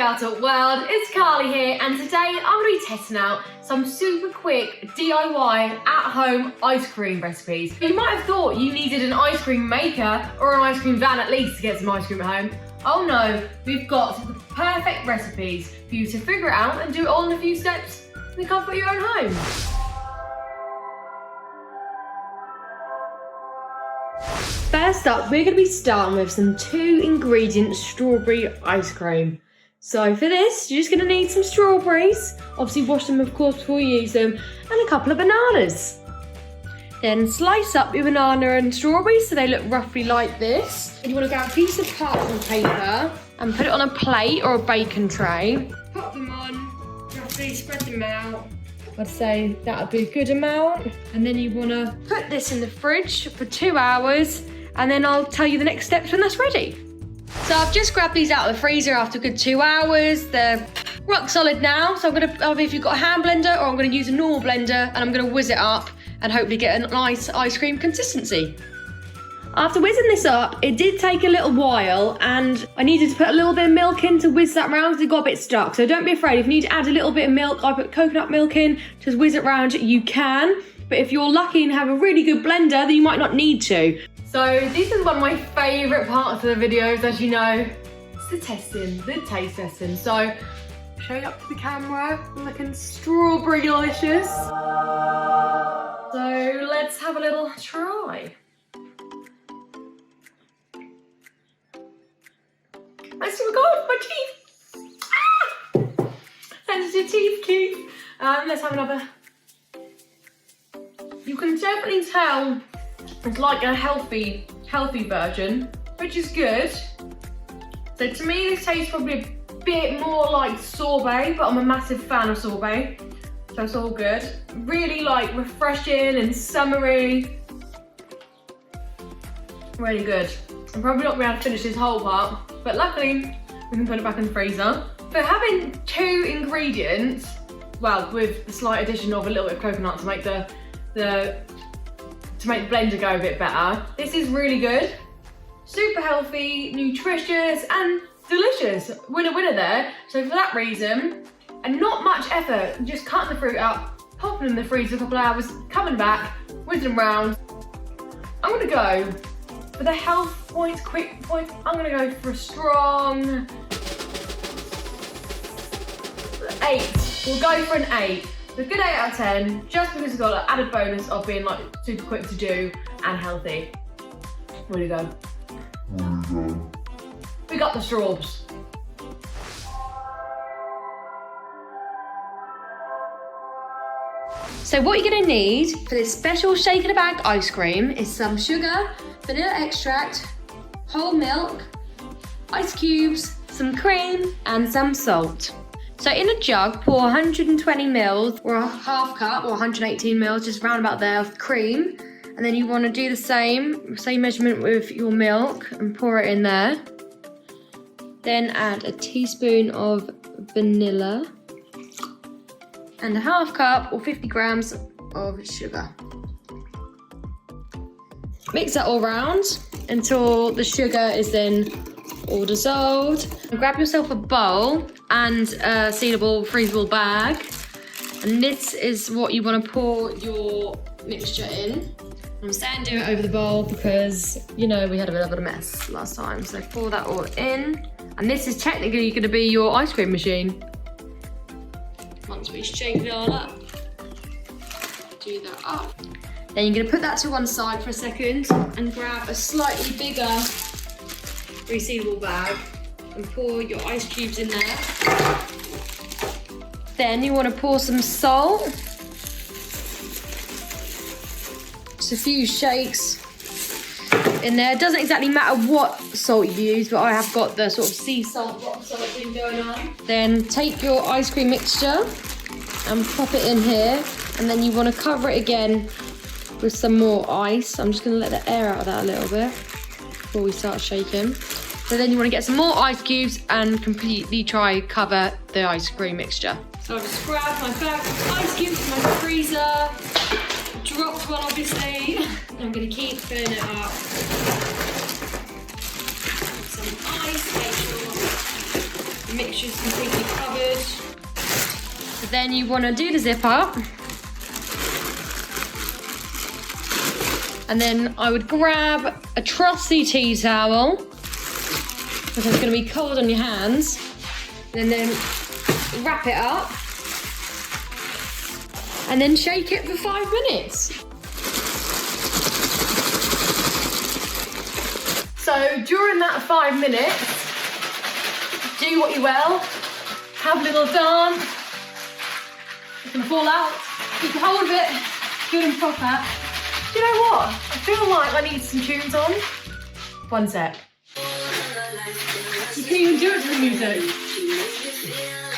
GirlTalkWorld, it's Carly here, and today I'm going to be testing out some super quick DIY at-home ice cream recipes. You might have thought you needed an ice cream maker or an ice cream van at least to get some ice cream at home. Oh no, we've got the perfect recipes for you to figure it out and do it all in a few steps in the comfort of your own home. First up, we're going to be starting with some 2-ingredient strawberry ice cream. So for this, you're just going to need some strawberries. Obviously wash them, of course, before you use them. And a couple of bananas. Then slice up your banana and strawberries so they look roughly like this. And you want to grab a piece of parchment paper and put it on a plate or a baking tray. Pop them on, roughly spread them out. I'd say that would be a good amount. And then you want to put this in the fridge for 2 hours. And then I'll tell you the next steps when that's ready. So I've just grabbed these out of the freezer after a good 2 hours. They're rock solid now. So I'm gonna, if you've got a hand blender, or I'm gonna use a normal blender, and I'm gonna whiz it up and hopefully get a nice ice cream consistency. After whizzing this up, it did take a little while, and I needed to put a little bit of milk in to whiz that round because it got a bit stuck. So don't be afraid, if you need to add a little bit of milk, I put coconut milk in, just whiz it round, you can. But if you're lucky and have a really good blender, then you might not need to. So this is one of my favourite parts of the videos, as you know. It's the testing, the taste testing. So, show you up to the camera, looking strawberry delicious. So let's have a little try. Oh my god, my teeth! Ah! Sensitive teeth, Keith. Let's have another. You can definitely tell it's like a healthy version, which is good. So to me, this tastes probably a bit more like sorbet, but I'm a massive fan of sorbet, so it's all good. Really like refreshing and summery. Really good. I'm probably not going to be able to finish this whole part, but luckily we can put it back in the freezer. For having 2 ingredients, well, with the slight addition of a little bit of coconut to make the blender go a bit better. This is really good. Super healthy, nutritious, and delicious. Winner, winner there. So for that reason, and not much effort, just cutting the fruit up, popping them in the freezer a couple of hours, coming back, whizzing them around. I'm gonna go for the health points, quick points. I'm gonna go for a strong 8. We'll go for an 8. A good 8 out of 10, just because it's got an added bonus of being like super quick to do and healthy. Where'd you go? We got the straws. So what you're gonna need for this special shake in a bag ice cream is some sugar, vanilla extract, whole milk, ice cubes, some cream, and some salt. So in a jug, pour 120 mils or a half cup or 118 mils, just round about there, of cream. And then you want to do the same measurement with your milk and pour it in there. Then add a teaspoon of vanilla and a half cup or 50 grams of sugar. Mix that all round until the sugar is then all dissolved. Grab yourself a bowl and a sealable, freezable bag. And this is what you want to pour your mixture in. I'm saying do it over the bowl because, you know, we had a bit of a mess last time. So pour that all in. And this is technically going to be your ice cream machine. Once we shake it all up, do that up. Then you're going to put that to one side for a second and grab a slightly bigger resealable bag and pour your ice cubes in there. Then you want to pour some salt. Just a few shakes in there. It doesn't exactly matter what salt you use, but I have got the sort of sea salt, rock salt thing going on. Then take your ice cream mixture and pop it in here. And then you want to cover it again with some more ice. I'm just going to let the air out of that a little bit before we start shaking. So then you want to get some more ice cubes and completely cover the ice cream mixture. So I've just grabbed my bag of ice cubes from my freezer, dropped one obviously, and I'm going to keep filling it up. Some ice, make sure mixture's completely covered. So then you want to do the zip up. And then I would grab a trusty tea towel, because it's going to be cold on your hands. And then wrap it up. And then shake it for 5 minutes. So during that 5 minutes, do what you will. Have a little dance. It's gonna fall out. Keep hold of it. Good and proper. Do you know what? I feel like I need some tunes on. One sec. You can't even do it to the music.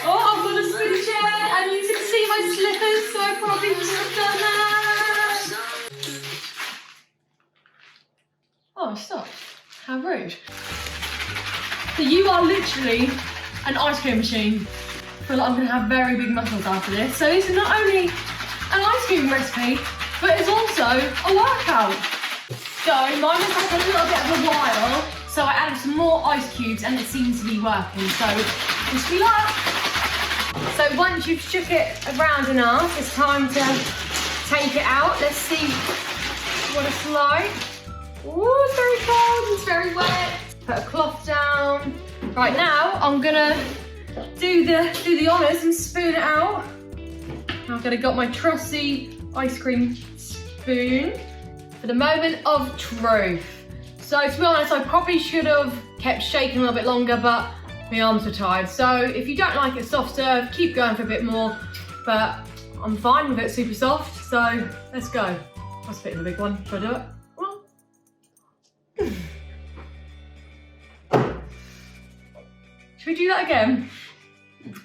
Oh, I've got a spin chair and you can see my slippers, so I probably should have done that. Oh, stop. How rude. So you are literally an ice cream machine. I feel like I'm going to have very big muscles after this. So this is not only an ice cream recipe, but it's also a workout. So mine will take a little bit of a while. So I added some more ice cubes and it seems to be working. So wish me luck. So once you've shook it around enough, it's time to take it out. Let's see what it's like. Ooh, it's very cold, it's very wet. Put a cloth down. Right now, I'm gonna do the honours and spoon it out. I've got my trusty ice cream spoon for the moment of truth. So to be honest, I probably should have kept shaking a little bit longer, but my arms were tired. So if you don't like it soft serve, keep going for a bit more, but I'm fine with it super soft, so let's go. That's a bit of a big one, should I do it? Should we do that again?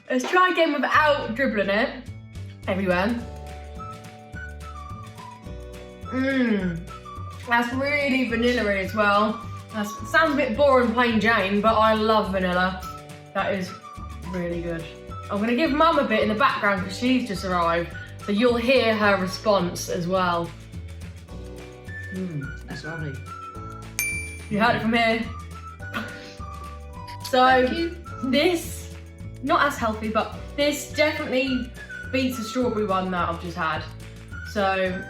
Let's try again without dribbling it everywhere. That's really vanilla-y as well. That sounds a bit boring, plain Jane, but I love vanilla. That is really good. I'm gonna give Mum a bit in the background because she's just arrived, so you'll hear her response as well. That's lovely. You heard it from here. So this, not as healthy, but this definitely beats the strawberry one that I've just had. So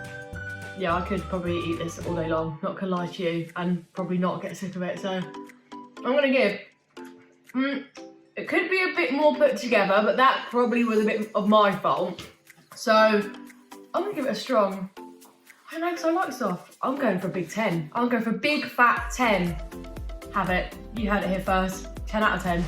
yeah, I could probably eat this all day long, not gonna lie to you, and probably not get sick of it. So I'm gonna give, it could be a bit more put together, but that probably was a bit of my fault. So I'm gonna give it a strong, I don't know, because I like soft. I'm going for a big 10. I'm going for a big fat 10. Have it. You heard it here first. 10 out of 10.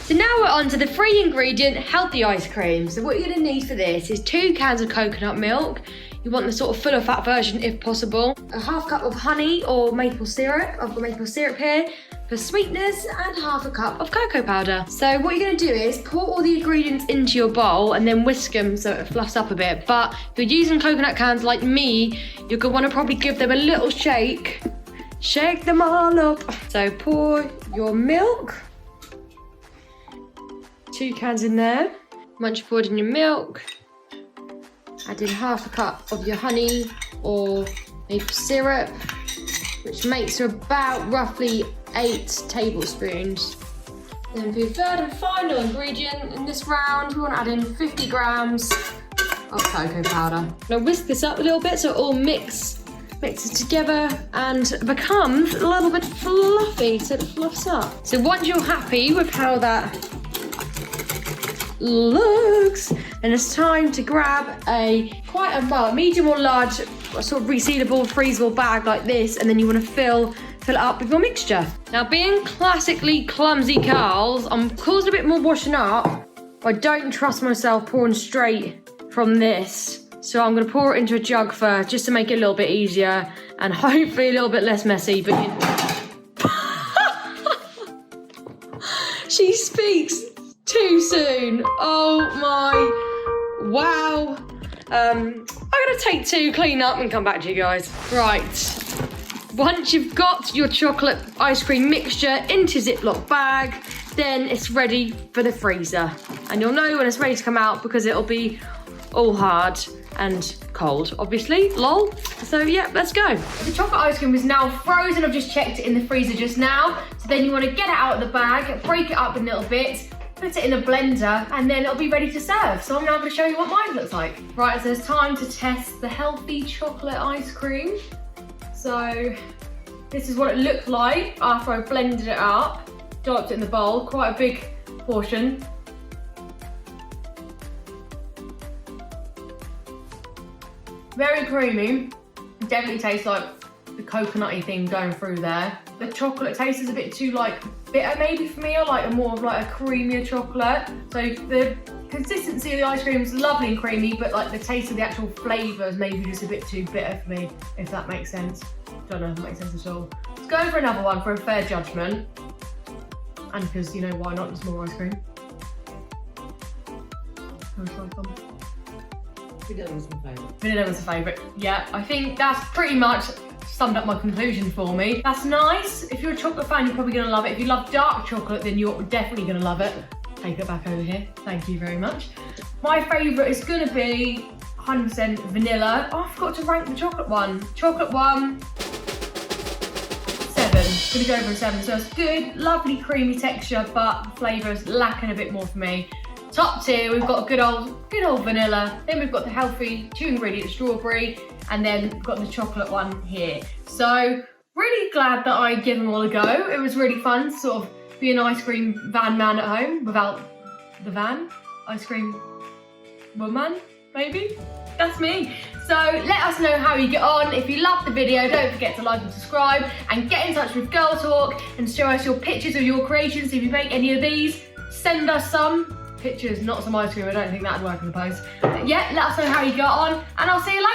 So now we're on to the 3-ingredient healthy ice cream. So what you're going to need for this is 2 cans of coconut milk. You want the sort of fuller fat version if possible. A half cup of honey or maple syrup. I've got maple syrup here for sweetness, and half a cup of cocoa powder. So what you're going to do is pour all the ingredients into your bowl and then whisk them so it fluffs up a bit. But if you're using coconut cans like me, you're going to want to probably give them a little shake. Shake them all up. So pour your milk. 2 cans in there. Once you've poured in your milk, add in half a cup of your honey or maple syrup, which makes about roughly 8 tablespoons. Then for your third and final ingredient in this round, we want to add in 50 grams of cocoa powder. Now whisk this up a little bit so it all mixes together and becomes a little bit fluffy, so it fluffs up. So once you're happy with how that looks, then it's time to grab quite a medium or large sort of resealable, freezable bag like this, and then you want to fill it up with your mixture. Now, being classically clumsy Carls, I'm causing a bit more washing up. I don't trust myself pouring straight from this, so I'm going to pour it into a jug first just to make it a little bit easier and hopefully a little bit less messy. But she speaks too soon. Oh my, wow. I'm gonna take 2, clean up and come back to you guys. Right, once you've got your chocolate ice cream mixture into Ziploc bag, then it's ready for the freezer. And you'll know when it's ready to come out because it'll be all hard and cold, obviously, lol. So yeah, let's go. The chocolate ice cream is now frozen. I've just checked it in the freezer just now. So then you want to get it out of the bag, break it up in little bits, put it in a blender, and then it'll be ready to serve. So I'm now going to show you what mine looks like. Right, so it's time to test the healthy chocolate ice cream. So this is what it looked like after I blended it up, dolloped it in the bowl, quite a big portion. Very creamy, definitely tastes like the coconutty thing going through there. The chocolate taste is a bit too like bitter maybe for me. I like a more of like a creamier chocolate. So the consistency of the ice cream is lovely and creamy, but like the taste of the actual flavour is maybe just a bit too bitter for me, if that makes sense. Don't know if it makes sense at all. Let's go for another one for a fair judgment. And because, you know, why not, there's more ice cream. Vanilla was my favourite. Vanilla was a favourite. Yeah, I think that's pretty much summed up my conclusion for me. That's nice. If you're a chocolate fan, you're probably going to love it. If you love dark chocolate, then you're definitely going to love it. Take it back over here. Thank you very much. My favourite is going to be 100% vanilla. Oh, I forgot to rank the chocolate one. Chocolate one, 7. Gonna go for a 7. So it's good, lovely creamy texture, but the flavour's lacking a bit more for me. Top tier, we've got a good old vanilla. Then we've got the healthy 2-ingredient strawberry, and then we've got the chocolate one here. So really glad that I gave them all a go. It was really fun to sort of be an ice cream van man at home without the van. Ice cream woman, maybe? That's me. So let us know how you get on. If you loved the video, don't forget to like and subscribe, and get in touch with Girl Talk and show us your pictures of your creations. If you make any of these, send us some pictures, not some ice cream. I don't think that'd work in the post. But yeah, let us know how you got on, and I'll see you later.